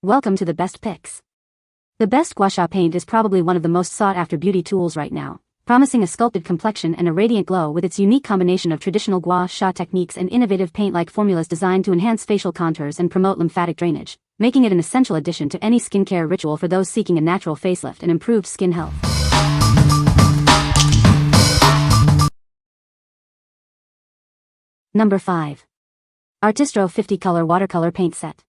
Welcome to the best picks. The best Gua Sha paint is probably one of the most sought-after beauty tools right now, promising a sculpted complexion and a radiant glow with its unique combination of traditional Gua Sha techniques and innovative paint-like formulas designed to enhance facial contours and promote lymphatic drainage, making it an essential addition to any skincare ritual for those seeking a natural facelift and improved skin health. Number 5. ARTISTRO 50 Color Watercolor Paint Set.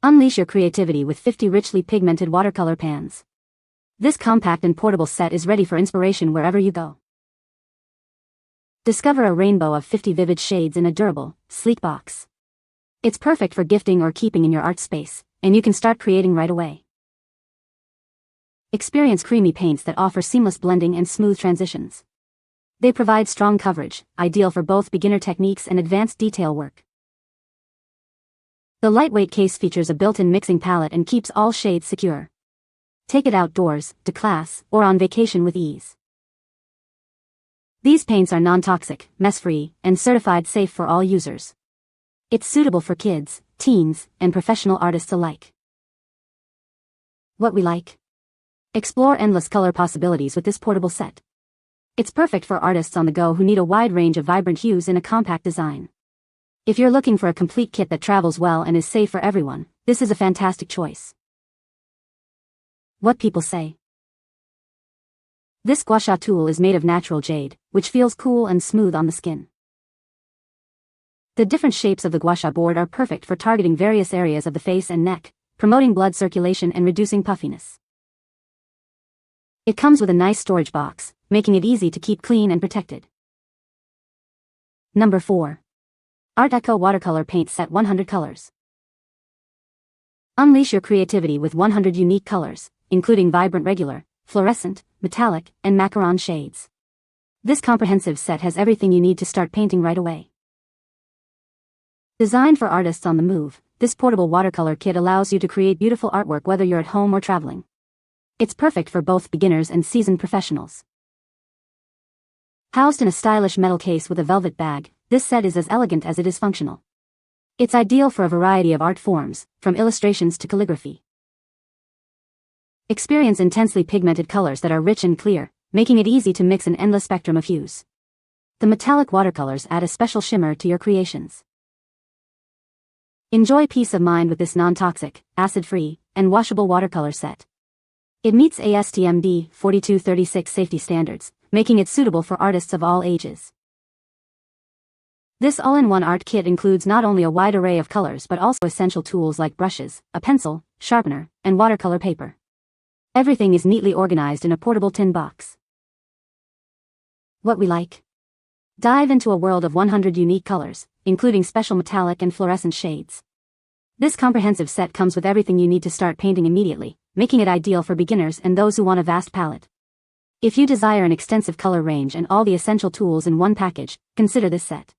Unleash your creativity with 50 richly pigmented watercolor pans. This compact and portable set is ready for inspiration wherever you go. Discover a rainbow of 50 vivid shades in a durable, sleek box. It's perfect for gifting or keeping in your art space, and you can start creating right away. Experience creamy paints that offer seamless blending and smooth transitions. They provide strong coverage, ideal for both beginner techniques and advanced detail work. The lightweight case features a built-in mixing palette and keeps all shades secure. Take it outdoors, to class, or on vacation with ease. These paints are non-toxic, mess-free, and certified safe for all users. It's suitable for kids, teens, and professional artists alike. What we like? Explore endless color possibilities with this portable set. It's perfect for artists on the go who need a wide range of vibrant hues in a compact design. If you're looking for a complete kit that travels well and is safe for everyone, this is a fantastic choice. What people say. This Gua Sha tool is made of natural jade, which feels cool and smooth on the skin. The different shapes of the Gua Sha board are perfect for targeting various areas of the face and neck, promoting blood circulation and reducing puffiness. It comes with a nice storage box, making it easy to keep clean and protected. Number 4. Artecho Watercolor Paint Set 100 Colors. Unleash your creativity with 100 unique colors, including vibrant regular, fluorescent, metallic, and macaron shades. This comprehensive set has everything you need to start painting right away. Designed for artists on the move, this portable watercolor kit allows you to create beautiful artwork whether you're at home or traveling. It's perfect for both beginners and seasoned professionals. Housed in a stylish metal case with a velvet bag, this set is as elegant as it is functional. It's ideal for a variety of art forms, from illustrations to calligraphy. Experience intensely pigmented colors that are rich and clear, making it easy to mix an endless spectrum of hues. The metallic watercolors add a special shimmer to your creations. Enjoy peace of mind with this non-toxic, acid-free, and washable watercolor set. It meets ASTM D4236 safety standards, making it suitable for artists of all ages. This all-in-one art kit includes not only a wide array of colors but also essential tools like brushes, a pencil, sharpener, and watercolor paper. Everything is neatly organized in a portable tin box. What we like? Dive into a world of 100 unique colors, including special metallic and fluorescent shades. This comprehensive set comes with everything you need to start painting immediately, making it ideal for beginners and those who want a vast palette. If you desire an extensive color range and all the essential tools in one package, consider this set.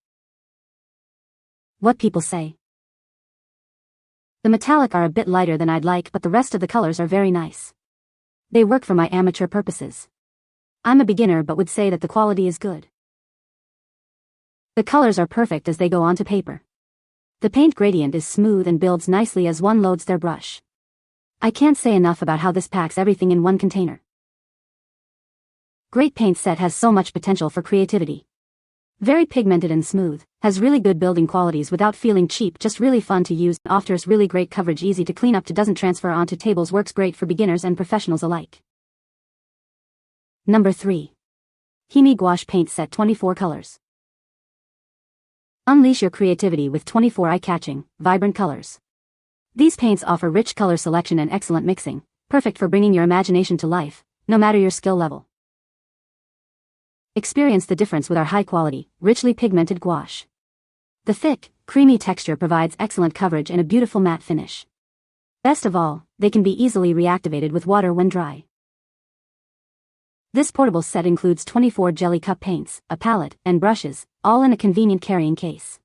What people say. The metallic are a bit lighter than I'd like, but the rest of the colors are very nice. They work for my amateur purposes. I'm a beginner but would say that the quality is good. The colors are perfect as they go onto paper. The paint gradient is smooth and builds nicely as one loads their brush. I can't say enough about how this packs everything in one container. Great paint set has so much potential for creativity. Very pigmented and smooth, has really good building qualities without feeling cheap, just really fun to use, offers really great coverage, easy to clean up to doesn't transfer onto tables, works great for beginners and professionals alike. Number 3. HIMI Gouache Paint Set 24 Colors. Unleash your creativity with 24 eye-catching, vibrant colors. These paints offer rich color selection and excellent mixing, perfect for bringing your imagination to life, no matter your skill level. Experience the difference with our high-quality, richly pigmented gouache. The thick, creamy texture provides excellent coverage and a beautiful matte finish. Best of all, they can be easily reactivated with water when dry. This portable set includes 24 jelly cup paints, a palette, and brushes, all in a convenient carrying case.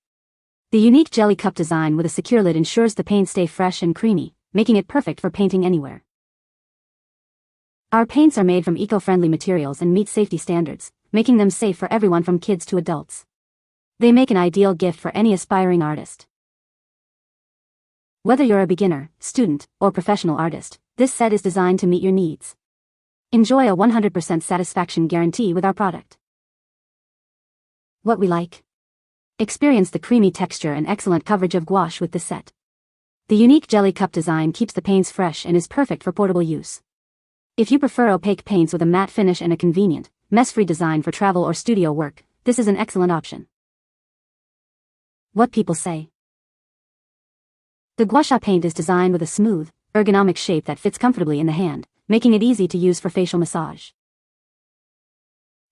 The unique jelly cup design with a secure lid ensures the paints stay fresh and creamy, making it perfect for painting anywhere. Our paints are made from eco-friendly materials and meet safety standards, making them safe for everyone from kids to adults. They make an ideal gift for any aspiring artist. Whether you're a beginner, student, or professional artist, this set is designed to meet your needs. Enjoy a 100% satisfaction guarantee with our product. What we like. Experience the creamy texture and excellent coverage of gouache with this set. The unique jelly cup design keeps the paints fresh and is perfect for portable use. If you prefer opaque paints with a matte finish and a convenient, mess-free design for travel or studio work, this is an excellent option. What people say. The Gua Sha paint is designed with a smooth, ergonomic shape that fits comfortably in the hand, making it easy to use for facial massage.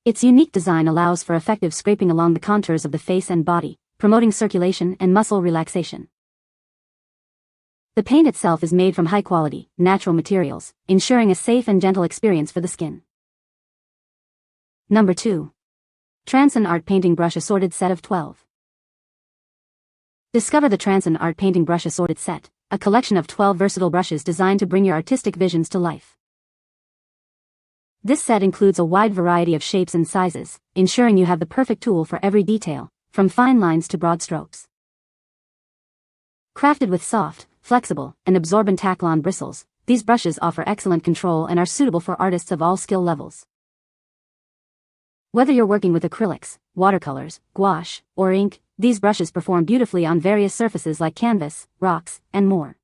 Its unique design allows for effective scraping along the contours of the face and body, promoting circulation and muscle relaxation. The paint itself is made from high-quality, natural materials, ensuring a safe and gentle experience for the skin. Number 2. Transon Art Painting Brush Assorted Set of 12. Discover the Transon Art Painting Brush Assorted Set, a collection of 12 versatile brushes designed to bring your artistic visions to life. This set includes a wide variety of shapes and sizes, ensuring you have the perfect tool for every detail, from fine lines to broad strokes. Crafted with soft, flexible, and absorbent Taklon bristles, these brushes offer excellent control and are suitable for artists of all skill levels. Whether you're working with acrylics, watercolors, gouache, or ink, these brushes perform beautifully on various surfaces like canvas, rocks, and more.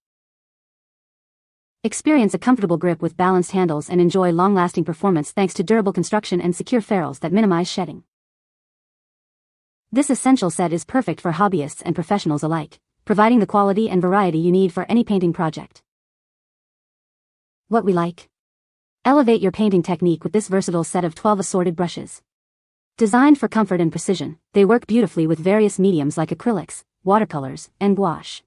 Experience a comfortable grip with balanced handles and enjoy long-lasting performance thanks to durable construction and secure ferrules that minimize shedding. This essential set is perfect for hobbyists and professionals alike, providing the quality and variety you need for any painting project. What we like. Elevate your painting technique with this versatile set of 12 assorted brushes. Designed for comfort and precision, they work beautifully with various mediums like acrylics, watercolors, and gouache.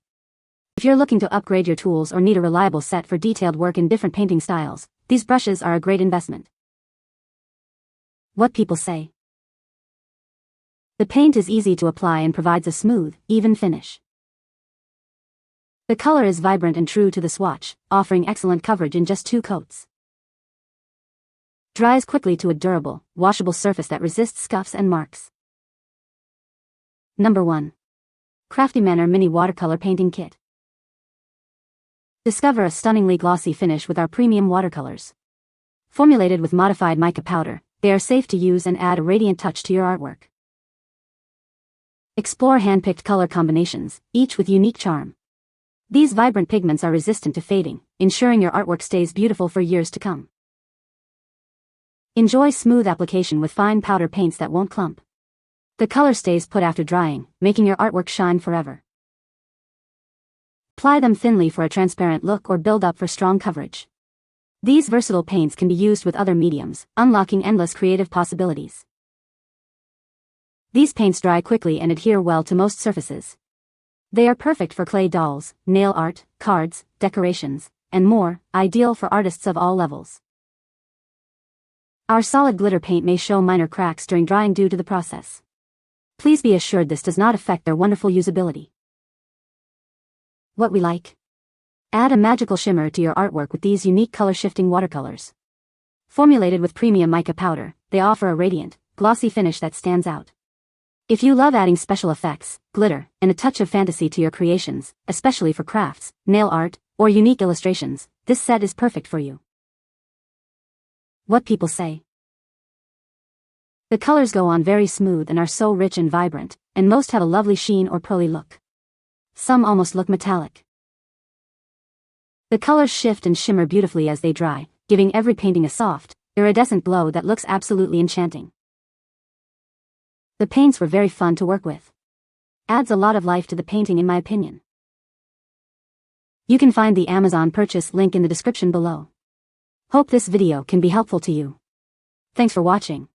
If you're looking to upgrade your tools or need a reliable set for detailed work in different painting styles, these brushes are a great investment. What people say. The paint is easy to apply and provides a smooth, even finish. The color is vibrant and true to the swatch, offering excellent coverage in just 2 coats. Dries quickly to a durable, washable surface that resists scuffs and marks. Number 1. CraftyManor Mini Watercolor Painting Kit. Discover a stunningly glossy finish with our premium watercolors. Formulated with modified mica powder, they are safe to use and add a radiant touch to your artwork. Explore hand-picked color combinations, each with unique charm. These vibrant pigments are resistant to fading, ensuring your artwork stays beautiful for years to come. Enjoy smooth application with fine powder paints that won't clump. The color stays put after drying, making your artwork shine forever. Apply them thinly for a transparent look or build up for strong coverage. These versatile paints can be used with other mediums, unlocking endless creative possibilities. These paints dry quickly and adhere well to most surfaces. They are perfect for clay dolls, nail art, cards, decorations, and more, ideal for artists of all levels. Our solid glitter paint may show minor cracks during drying due to the process. Please be assured this does not affect their wonderful usability. What we like. Add a magical shimmer to your artwork with these unique color-shifting watercolors. Formulated with premium mica powder, they offer a radiant, glossy finish that stands out. If you love adding special effects, glitter, and a touch of fantasy to your creations, especially for crafts, nail art, or unique illustrations, this set is perfect for you. What people say. The colors go on very smooth and are so rich and vibrant, and most have a lovely sheen or pearly look. Some almost look metallic. The colors shift and shimmer beautifully as they dry, giving every painting a soft, iridescent glow that looks absolutely enchanting. The paints were very fun to work with. Adds a lot of life to the painting in my opinion. You can find the Amazon purchase link in the description below. Hope this video can be helpful to you. Thanks for watching.